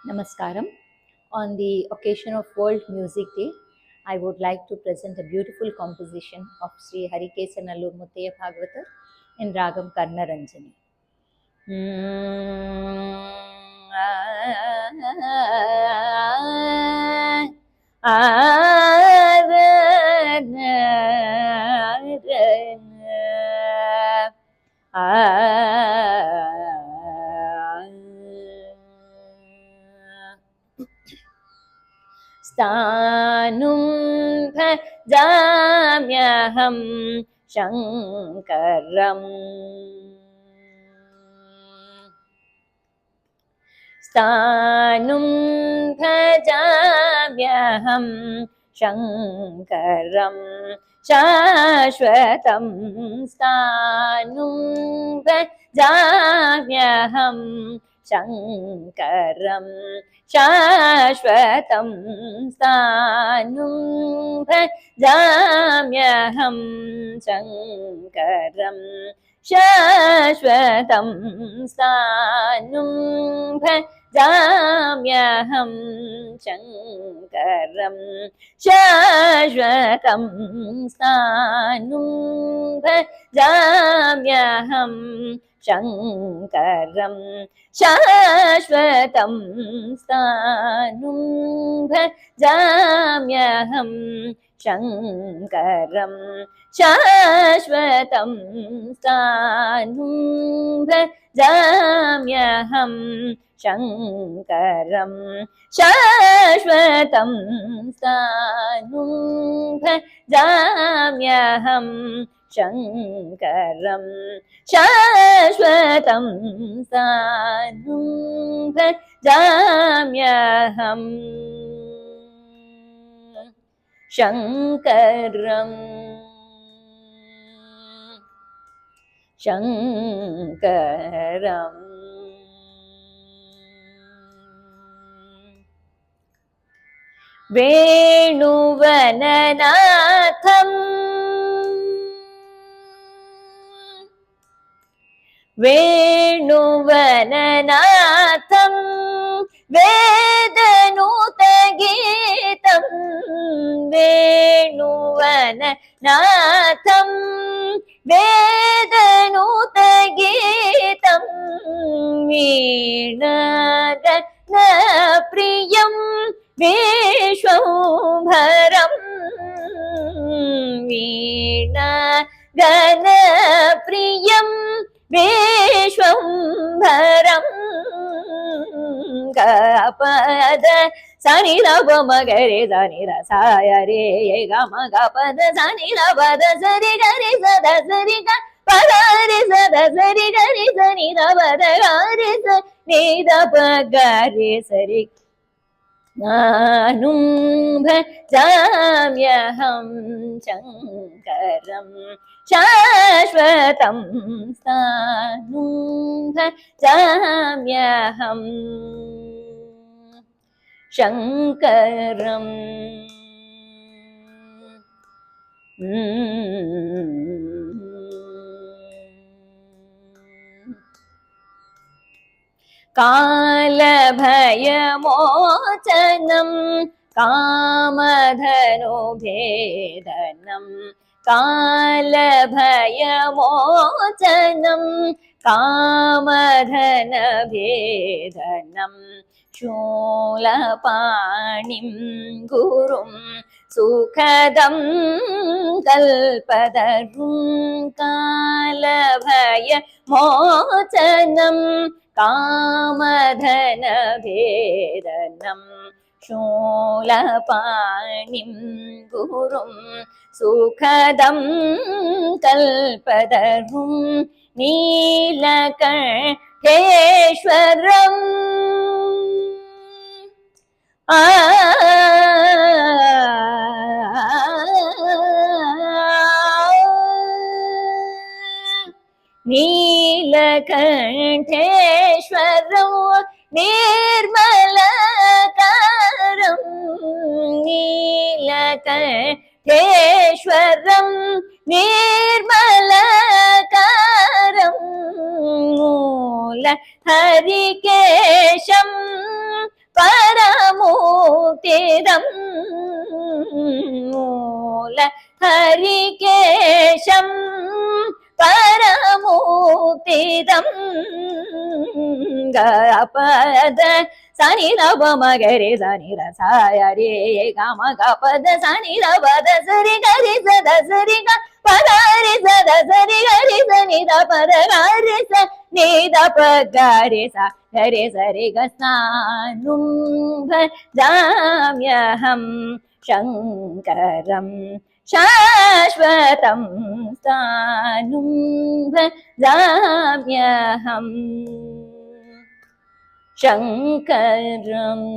Namaskaram. On the occasion of World Music Day, I would like to present a beautiful composition of Sri Harikesanallur Muttaya Bhagavatar in Ragam Karnaranjani. स्थानुं भजाम्यहं शङ्करम् स्थानुं भजाम्यहं शङ्करं शाश्वतं स्थानुं भजाम्यहं शङ्करं शाश्वतं स्थानुं भजाम्यहं शङ्करं शाश्वतं स्थानुं भजाम्यहं शङ्करं शाश्वतं स्थानुं भजाम्यहं शङ्करं शाश्वतं स्थानुं भजाम्यहं शङ्करं शाश्वतं स्थानुं भजाम्यहं शङ्करं शाश्वतं स्थानुं भजाम्यहं शङ्करं शाश्वतं स्थानुं भजाम्यहं शङ्करम् शङ्करम् वेणुवननाथम् वेणुवननाथं वेदनूतगीतं वेणुवननाथं वेदनूतगीतं वीणागणप्रियं विश्वम्भरं वीणागणप्रियं विश्वम्भरं गपद सनि नव मगरे सनि रसाय रे गम गपद सनि नवद सरि गरि सद सरि ग पद रि सद सरि गरि सनि नवद गरि स नि द प गरि सरि स्थानुं भजाम्यहं शङ्करं शाश्वतं स्थानुं भजाम्यहं शङ्करम् कालभयमोचनं कामधनुभेदनं कालभयमोचनं कामधनभेदनं शूलपाणिं गुरुं सुखदं कल्पतरुं कालभयमोचनं कामधनभेदनं शूलपाणिं गुरुं सुखदं कल्पतरुं नीलकण्ठेश्वरम् नीलकण्ठेश्वरं निर्मलकारं नीलकण्ठेश्वरं निर्मलकारं मूल हरिकेशं मूर्तिदं मूल हरिकेशं परमुक्तिदं गपद सनि नव मगरे सनि रसाय रे गम गपद सनि नवद सरि गरि सद सरि ग पगरि सद सरि गरि सनि द पद गरि स नि द प गरि स गरि सरि ग सानुं भजाम्यहं शङ्करं शाश्वतं स्थानुं भजाम्यहम् शङ्करम्